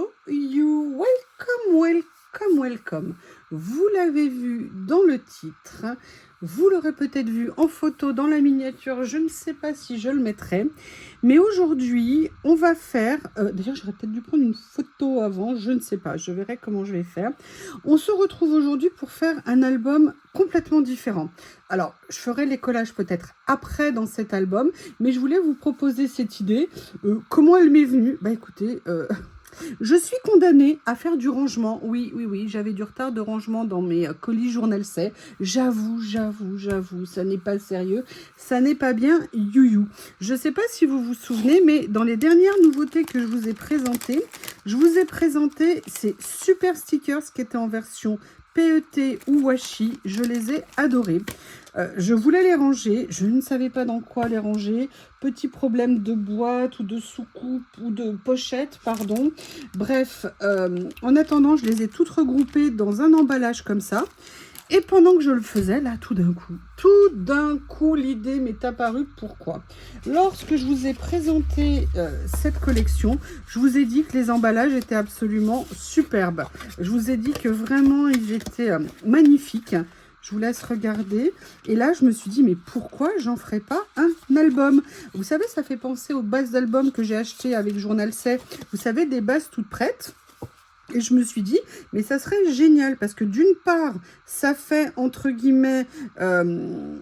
hello you, welcome. Vous l'avez vu dans le titre, vous l'aurez peut-être vu en photo dans la miniature, je ne sais pas si je le mettrai. Mais aujourd'hui, on va faire, d'ailleurs j'aurais peut-être dû prendre une photo avant, je ne sais pas, je verrai comment je vais faire. On se retrouve aujourd'hui pour faire un album complètement différent. Alors, je ferai les collages peut-être après dans cet album, mais je voulais vous proposer cette idée. Comment elle m'est venue? Bah écoutez, je suis condamnée à faire du rangement. Oui, j'avais du retard de rangement dans mes colis Journal C. J'avoue, ça n'est pas sérieux, ça n'est pas bien you. Je ne sais pas si vous vous souvenez, mais dans les dernières nouveautés que je vous ai présentées, ces super stickers qui étaient en version PET ou washi. Je les ai adorés. Je voulais les ranger, je ne savais pas dans quoi les ranger. Petit problème de boîte ou de soucoupe ou de pochette, pardon. Bref, en attendant, je les ai toutes regroupées dans un emballage comme ça. Et pendant que je le faisais, là, tout d'un coup, l'idée m'est apparue. Pourquoi? Lorsque je vous ai présenté cette collection, je vous ai dit que les emballages étaient absolument superbes. Je vous ai dit que vraiment, ils étaient magnifiques. Je vous laisse regarder. Et là, je me suis dit, mais pourquoi j'en ferais pas un album? Vous savez, ça fait penser aux bases d'albums que j'ai achetées avec Journal C. Vous savez, des bases toutes prêtes. Et je me suis dit, mais ça serait génial parce que d'une part, ça fait entre guillemets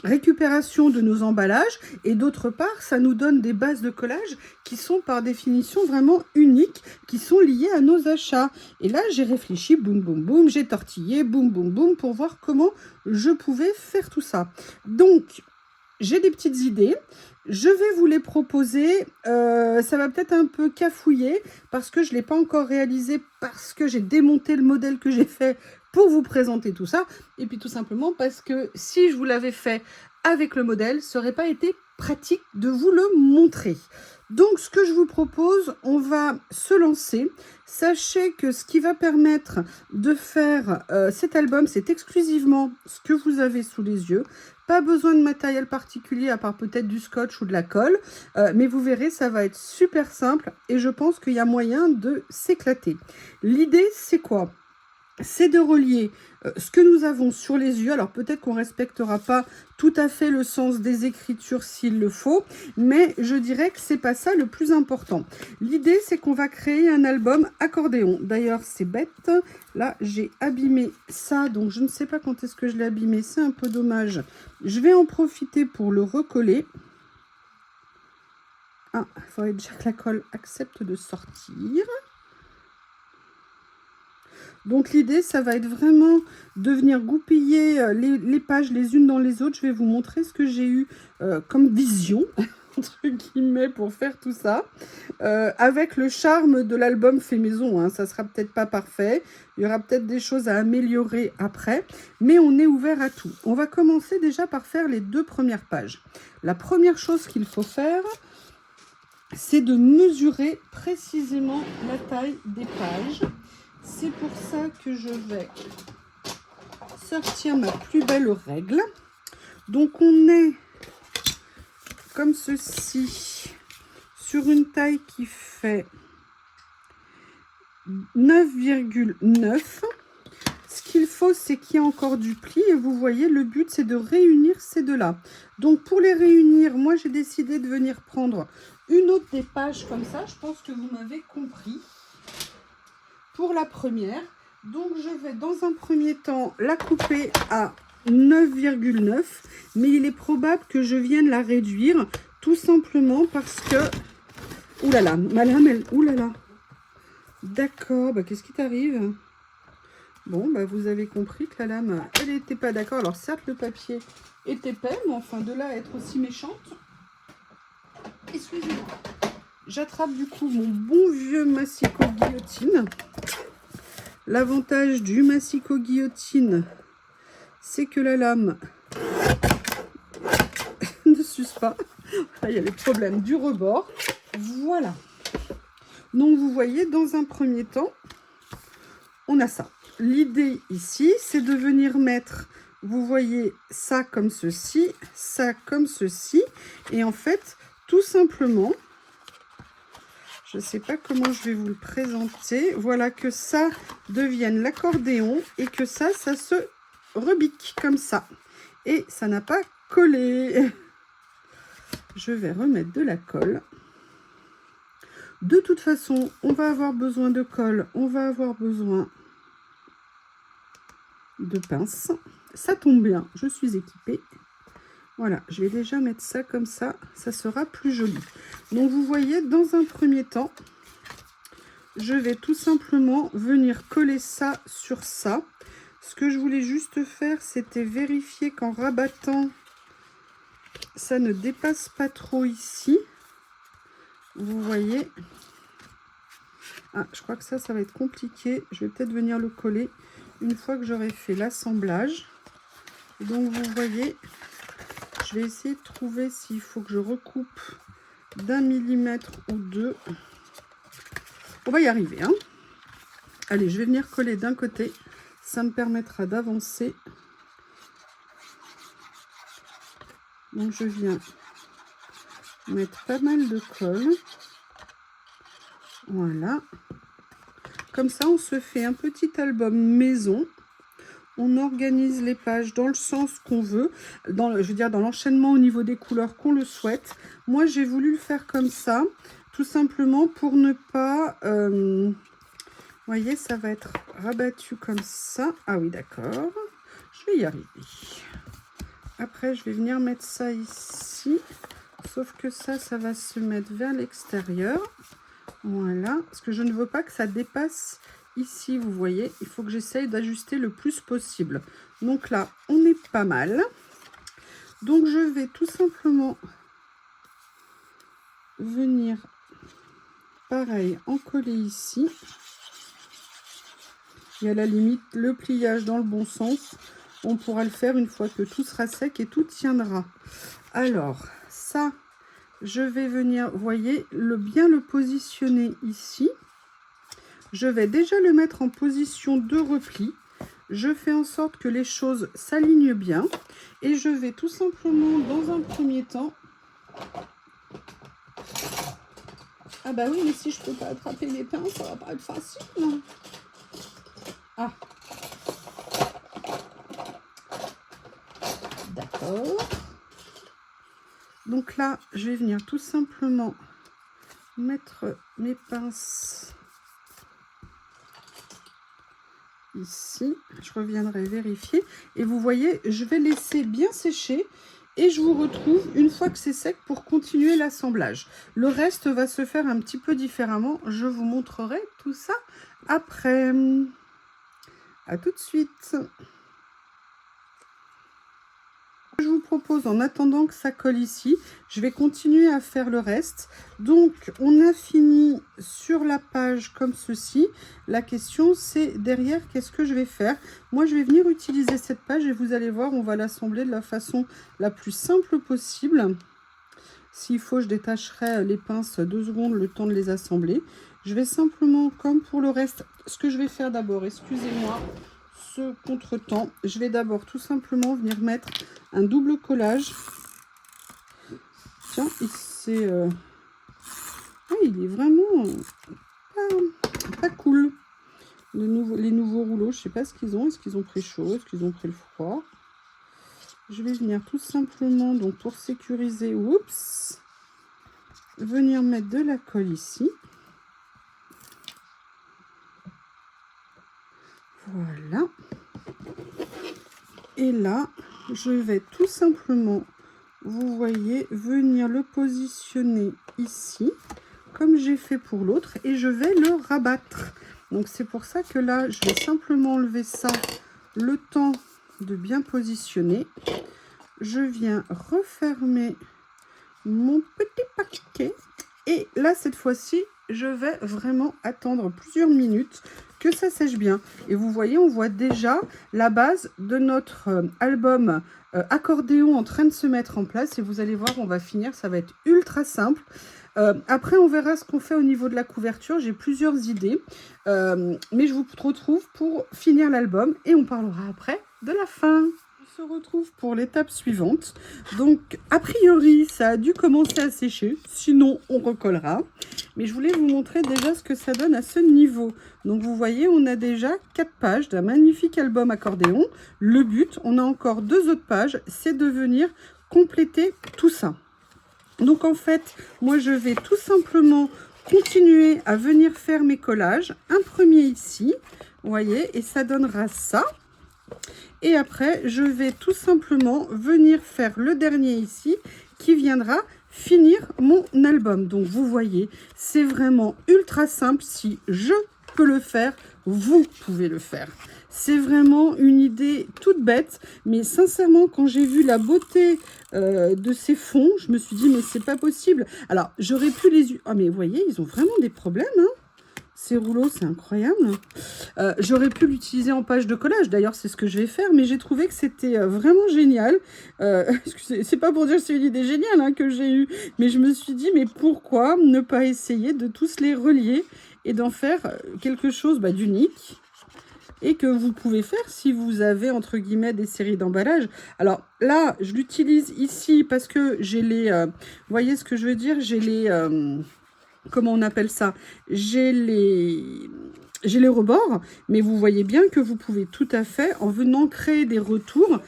récupération de nos emballages et d'autre part, ça nous donne des bases de collage qui sont par définition vraiment uniques, qui sont liées à nos achats. Et là, j'ai réfléchi, boum, boum, boum, j'ai tortillé, boum, boum, boum, pour voir comment je pouvais faire tout ça. Donc, j'ai des petites idées. Je vais vous les proposer. Ça va peut-être un peu cafouiller parce que je ne l'ai pas encore réalisé, parce que j'ai démonté le modèle que j'ai fait pour vous présenter tout ça. Et puis tout simplement parce que si je vous l'avais fait avec le modèle, ça n'aurait pas été pratique de vous le montrer. Donc ce que je vous propose, on va se lancer. Sachez que ce qui va permettre de faire cet album, c'est exclusivement ce que vous avez sous les yeux. Pas besoin de matériel particulier à part peut-être du scotch ou de la colle. Mais vous verrez, ça va être super simple et je pense qu'il y a moyen de s'éclater. L'idée, c'est quoi? C'est de relier ce que nous avons sur les yeux. Alors peut-être qu'on ne respectera pas tout à fait le sens des écritures s'il le faut, mais je dirais que c'est pas ça le plus important. L'idée, c'est qu'on va créer un album accordéon. D'ailleurs, c'est bête. Là, j'ai abîmé ça, donc je ne sais pas quand est-ce que je l'ai abîmé. C'est un peu dommage. Je vais en profiter pour le recoller. Ah, il faudrait déjà que la colle accepte de sortir. Donc l'idée, ça va être vraiment de venir goupiller les pages les unes dans les autres. Je vais vous montrer ce que j'ai eu comme vision, entre guillemets, pour faire tout ça. Avec le charme de l'album fait maison, hein. Ça sera peut-être pas parfait. Il y aura peut-être des choses à améliorer après. Mais on est ouvert à tout. On va commencer déjà par faire les 2 premières pages. La première chose qu'il faut faire, c'est de mesurer précisément la taille des pages. C'est pour ça que je vais sortir ma plus belle règle. Donc on est comme ceci sur une taille qui fait 9,9. Ce qu'il faut, c'est qu'il y ait encore du pli. Et vous voyez, le but, c'est de réunir ces deux-là. Donc pour les réunir, moi j'ai décidé de venir prendre une autre des pages comme ça. Je pense que vous m'avez compris. Pour la première, donc je vais dans un premier temps la couper à 9,9, mais il est probable que je vienne la réduire tout simplement parce que, oulala, ma lame, elle, oulala, d'accord, bah qu'est-ce qui t'arrive? Bon, bah vous avez compris que la lame, elle n'était pas d'accord. Alors certes, le papier est épais, mais enfin de là à être aussi méchante, excusez-moi. J'attrape du coup mon bon vieux massicot guillotine. L'avantage du massicot guillotine, c'est que la lame ne s'use pas. Là, il y a les problèmes du rebord. Voilà. Donc, vous voyez, dans un premier temps, on a ça. L'idée ici, c'est de venir mettre, vous voyez, ça comme ceci, ça comme ceci. Et en fait, tout simplement, Je ne sais pas comment je vais vous le présenter. Voilà, que ça devienne l'accordéon et que ça se rebique comme ça. Et ça n'a pas collé. Je vais remettre de la colle. De toute façon, on va avoir besoin de colle. On va avoir besoin de pince. Ça tombe bien, je suis équipée. Voilà, je vais déjà mettre ça comme ça sera plus joli. Donc vous voyez, dans un premier temps, je vais tout simplement venir coller ça sur ça. Ce que je voulais juste faire, c'était vérifier qu'en rabattant, ça ne dépasse pas trop ici. Vous voyez. Ah, je crois que ça va être compliqué. Je vais peut-être venir le coller une fois que j'aurai fait l'assemblage. Donc vous voyez, je vais essayer de trouver s'il faut que je recoupe d'1 millimètre ou 2. On va y arriver, hein. Allez, je vais venir coller d'un côté. Ça me permettra d'avancer. Donc je viens mettre pas mal de colle. Voilà. Comme ça, on se fait un petit album maison. On organise les pages dans le sens qu'on veut, dans l'enchaînement au niveau des couleurs qu'on le souhaite. Moi, j'ai voulu le faire comme ça, tout simplement pour ne pas... vous voyez, ça va être rabattu comme ça. Ah oui, d'accord. Je vais y arriver. Après, je vais venir mettre ça ici. Sauf que ça va se mettre vers l'extérieur. Voilà. Parce que je ne veux pas que ça dépasse... Ici, vous voyez, il faut que j'essaye d'ajuster le plus possible. Donc là, on est pas mal. Donc, je vais tout simplement venir, pareil, en coller ici. Et à la limite, le pliage dans le bon sens, on pourra le faire une fois que tout sera sec et tout tiendra. Alors, ça, je vais venir, vous voyez, bien le positionner ici. Je vais déjà le mettre en position de repli. Je fais en sorte que les choses s'alignent bien. Et je vais tout simplement, dans un premier temps... Ah bah oui, mais si je ne peux pas attraper les pinces, ça va pas être facile. Non. Ah. D'accord. Donc là, je vais venir tout simplement mettre mes pinces... Ici, je reviendrai vérifier. Et vous voyez, je vais laisser bien sécher et je vous retrouve une fois que c'est sec pour continuer l'assemblage. Le reste va se faire un petit peu différemment. Je vous montrerai tout ça après. À tout de suite. Je vous propose, en attendant que ça colle ici, je vais continuer à faire le reste. Donc, on a fini sur la page comme ceci. La question, c'est derrière, qu'est-ce que je vais faire? Moi, je vais venir utiliser cette page et vous allez voir, on va l'assembler de la façon la plus simple possible. S'il faut, je détacherai les pinces 2 secondes, le temps de les assembler. Je vais simplement, comme pour le reste, ce que je vais faire d'abord, excusez-moi, ce contretemps, je vais d'abord tout simplement venir mettre un double collage. Tiens, c'est il est vraiment pas cool. Les nouveaux rouleaux, je sais pas ce qu'ils ont. Est-ce qu'ils ont pris chaud? Est-ce qu'ils ont pris le froid? Je vais venir tout simplement, donc pour sécuriser, oups, venir mettre de la colle ici. Voilà. Et là, je vais tout simplement, vous voyez, venir le positionner ici, comme j'ai fait pour l'autre, et je vais le rabattre. Donc c'est pour ça que là, je vais simplement enlever ça, le temps de bien positionner. Je viens refermer mon petit paquet. Et là, cette fois-ci, je vais vraiment attendre plusieurs minutes que ça sèche bien. Et vous voyez, on voit déjà la base de notre album accordéon en train de se mettre en place. Et vous allez voir, on va finir, ça va être ultra simple. Après, on verra ce qu'on fait au niveau de la couverture. J'ai plusieurs idées. Mais je vous retrouve pour finir l'album. Et on parlera après de la fin. se retrouve pour l'étape suivante. Donc, a priori, ça a dû commencer à sécher. Sinon, on recollera. Mais je voulais vous montrer déjà ce que ça donne à ce niveau. Donc, vous voyez, on a déjà 4 pages d'un magnifique album accordéon. Le but, on a encore 2 autres pages, c'est de venir compléter tout ça. Donc, en fait, moi, je vais tout simplement continuer à venir faire mes collages. Un premier ici, vous voyez, et ça donnera ça. Et après, je vais tout simplement venir faire le dernier ici qui viendra finir mon album. Donc, vous voyez, c'est vraiment ultra simple. Si je peux le faire, vous pouvez le faire. C'est vraiment une idée toute bête, mais sincèrement, quand j'ai vu la beauté de ces fonds, je me suis dit, mais c'est pas possible. Alors, j'aurais pu les... Ah, mais vous voyez, ils ont vraiment des problèmes, hein. Ces rouleaux, c'est incroyable. J'aurais pu l'utiliser en page de collage. D'ailleurs, c'est ce que je vais faire. Mais j'ai trouvé que c'était vraiment génial. C'est pas pour dire que c'est une idée géniale hein, que j'ai eue. Mais je me suis dit, mais pourquoi ne pas essayer de tous les relier et d'en faire quelque chose d'unique et que vous pouvez faire si vous avez, entre guillemets, des séries d'emballage. Alors là, je l'utilise ici parce que j'ai les... vous voyez ce que je veux dire? J'ai les... comment on appelle ça? J'ai les rebords, mais vous voyez bien que vous pouvez tout à fait, en venant créer des retours,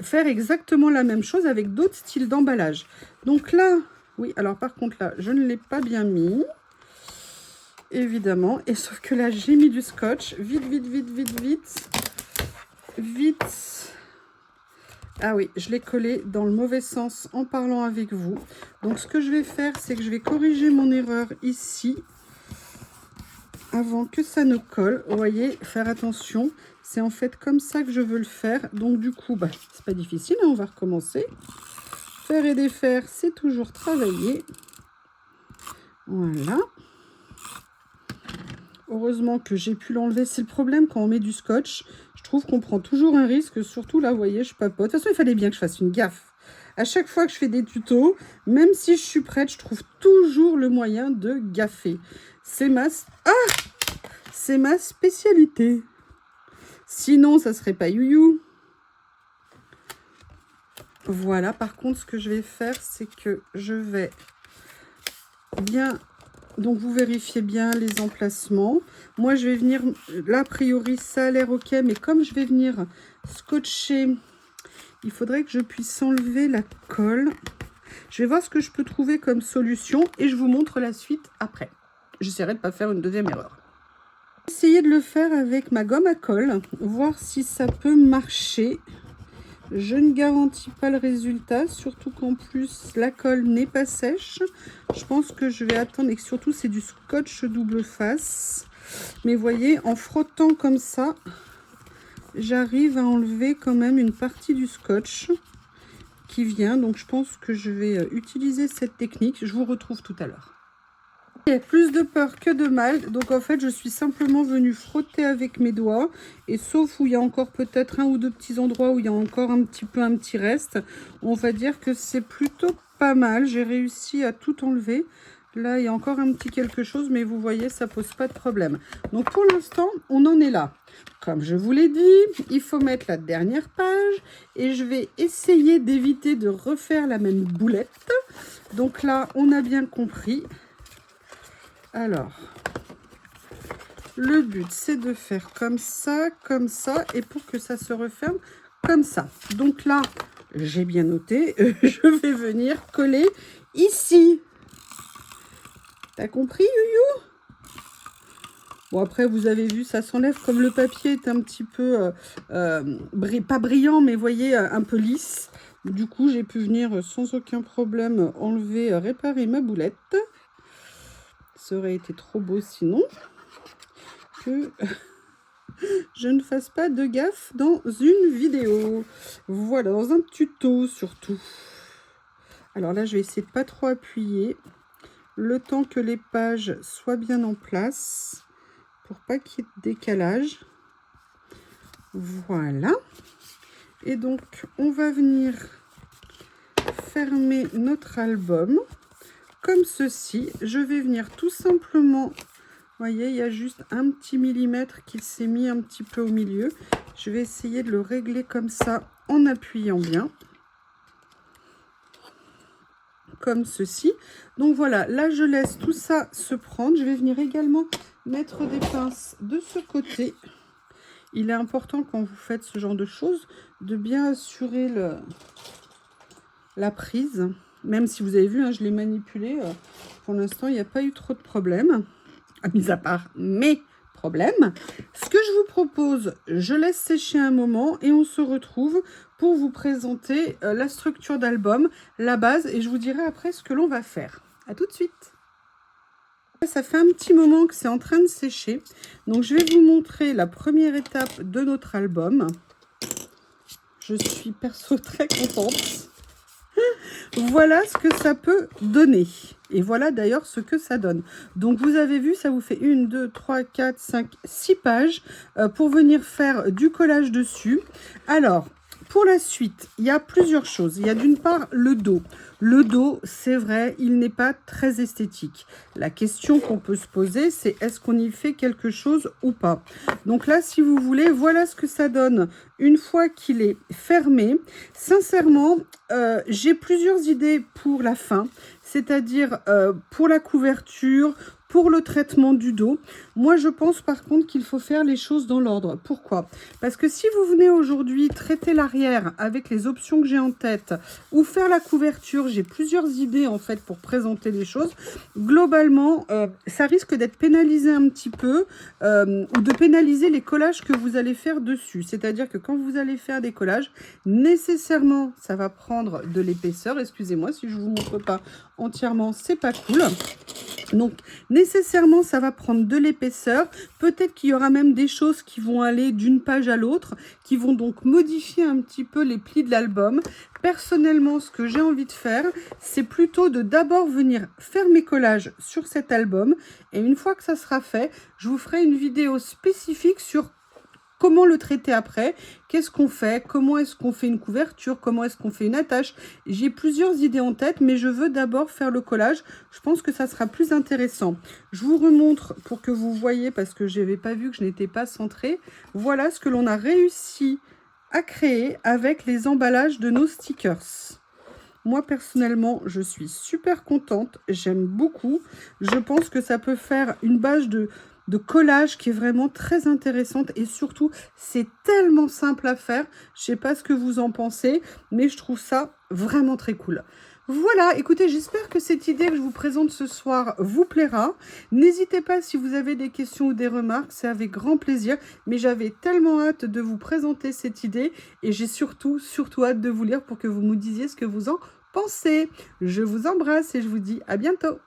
faire exactement la même chose avec d'autres styles d'emballage. Donc là, oui, alors par contre là, je ne l'ai pas bien mis, évidemment, et sauf que là, j'ai mis du scotch, vite, vite, vite, vite, vite, vite. Ah oui, je l'ai collé dans le mauvais sens en parlant avec vous. Donc, ce que je vais faire, c'est que je vais corriger mon erreur ici avant que ça ne colle. Vous voyez, faire attention. C'est en fait comme ça que je veux le faire. Donc, du coup, c'est pas difficile. Hein, on va recommencer. Faire et défaire, c'est toujours travailler. Voilà. Heureusement que j'ai pu l'enlever. C'est le problème quand on met du scotch. Je trouve qu'on prend toujours un risque. Surtout là, vous voyez, je papote. De toute façon, il fallait bien que je fasse une gaffe. À chaque fois que je fais des tutos, même si je suis prête, je trouve toujours le moyen de gaffer. C'est ma spécialité. Sinon, ça serait pas you-you. Voilà. Par contre, ce que je vais faire, c'est que je vais bien... Donc, vous vérifiez bien les emplacements. Moi, je vais venir... Là, a priori, ça a l'air OK. Mais comme je vais venir scotcher, il faudrait que je puisse enlever la colle. Je vais voir ce que je peux trouver comme solution. Et je vous montre la suite après. J'essaierai de ne pas faire une deuxième erreur. Essayer de le faire avec ma gomme à colle. Voir si ça peut marcher. Je ne garantis pas le résultat, surtout qu'en plus la colle n'est pas sèche. Je pense que je vais attendre et que surtout c'est du scotch double face. Mais vous voyez, en frottant comme ça, j'arrive à enlever quand même une partie du scotch qui vient. Donc je pense que je vais utiliser cette technique. Je vous retrouve tout à l'heure. Il y a plus de peur que de mal, donc en fait je suis simplement venue frotter avec mes doigts, et sauf où il y a encore peut-être un ou deux petits endroits où il y a encore un petit reste, on va dire que c'est plutôt pas mal. J'ai réussi à tout enlever. Là il y a encore un petit quelque chose, mais vous voyez, ça pose pas de problème. Donc pour l'instant on en est là. Comme je vous l'ai dit, il faut mettre la dernière page, et je vais essayer d'éviter de refaire la même boulette. Donc là on a bien compris. Alors, le but, c'est de faire comme ça, et pour que ça se referme comme ça. Donc là, j'ai bien noté, je vais venir coller ici. T'as compris, Youyou? Bon, après, vous avez vu, ça s'enlève comme le papier est un petit peu, pas brillant, mais vous voyez, un peu lisse. Du coup, j'ai pu venir sans aucun problème enlever, réparer ma boulette. Ça aurait été trop beau sinon que je ne fasse pas de gaffe dans une vidéo. Voilà, dans un tuto surtout. Alors là, je vais essayer de pas trop appuyer le temps que les pages soient bien en place pour pas qu'il y ait de décalage. Voilà. Et donc, on va venir fermer notre album. Comme ceci, je vais venir tout simplement, vous voyez, il y a juste un petit millimètre qui s'est mis un petit peu au milieu. Je vais essayer de le régler comme ça en appuyant bien. Comme ceci. Donc voilà, là je laisse tout ça se prendre. Je vais venir également mettre des pinces de ce côté. Il est important quand vous faites ce genre de choses de bien assurer la prise. Même si vous avez vu, hein, je l'ai manipulé. Pour l'instant, il n'y a pas eu trop de problèmes. Mis à part mes problèmes. Ce que je vous propose, je laisse sécher un moment et on se retrouve pour vous présenter la structure d'album, la base, et je vous dirai après ce que l'on va faire. À tout de suite. Ça fait un petit moment que c'est en train de sécher. Donc je vais vous montrer la première étape de notre album. Je suis perso très contente. Voilà ce que ça peut donner. Et voilà d'ailleurs ce que ça donne. Donc vous avez vu, ça vous fait 1, 2, 3, 4, 5, 6 pages pour venir faire du collage dessus. Alors, pour la suite, il y a plusieurs choses. Il y a d'une part le dos. Le dos, c'est vrai, il n'est pas très esthétique. La question qu'on peut se poser, c'est est-ce qu'on y fait quelque chose ou pas? Donc là, si vous voulez, voilà ce que ça donne une fois qu'il est fermé. Sincèrement, j'ai plusieurs idées pour la fin, c'est-à-dire pour la couverture, pour le traitement du dos. Moi, je pense par contre qu'il faut faire les choses dans l'ordre. Pourquoi? Parce que si vous venez aujourd'hui traiter l'arrière avec les options que j'ai en tête ou faire la couverture, j'ai plusieurs idées en fait pour présenter les choses. Globalement, ça risque d'être pénalisé un petit peu ou de pénaliser les collages que vous allez faire dessus. C'est-à-dire que quand vous allez faire des collages, nécessairement, ça va prendre de l'épaisseur. Excusez-moi si je ne vous montre pas entièrement, c'est pas cool. Donc, nécessairement, ça va prendre de l'épaisseur. Peut-être qu'il y aura même des choses qui vont aller d'une page à l'autre, qui vont donc modifier un petit peu les plis de l'album. Personnellement, ce que j'ai envie de faire, c'est plutôt de d'abord venir faire mes collages sur cet album. Et une fois que ça sera fait, je vous ferai une vidéo spécifique sur comment le traiter après, qu'est-ce qu'on fait, comment est-ce qu'on fait une couverture, comment est-ce qu'on fait une attache. J'ai plusieurs idées en tête, mais je veux d'abord faire le collage. Je pense que ça sera plus intéressant. Je vous remontre pour que vous voyez, parce que je n'avais pas vu que je n'étais pas centrée. Voilà ce que l'on a réussi à créer avec les emballages de nos stickers. Moi, personnellement, je suis super contente. J'aime beaucoup. Je pense que ça peut faire une base de collage qui est vraiment très intéressante. Et surtout, c'est tellement simple à faire. Je ne sais pas ce que vous en pensez, mais je trouve ça vraiment très cool. Voilà, écoutez, j'espère que cette idée que je vous présente ce soir vous plaira. N'hésitez pas si vous avez des questions ou des remarques, c'est avec grand plaisir. Mais j'avais tellement hâte de vous présenter cette idée et j'ai surtout hâte de vous lire pour que vous me disiez ce que vous en pensez. Je vous embrasse et je vous dis à bientôt.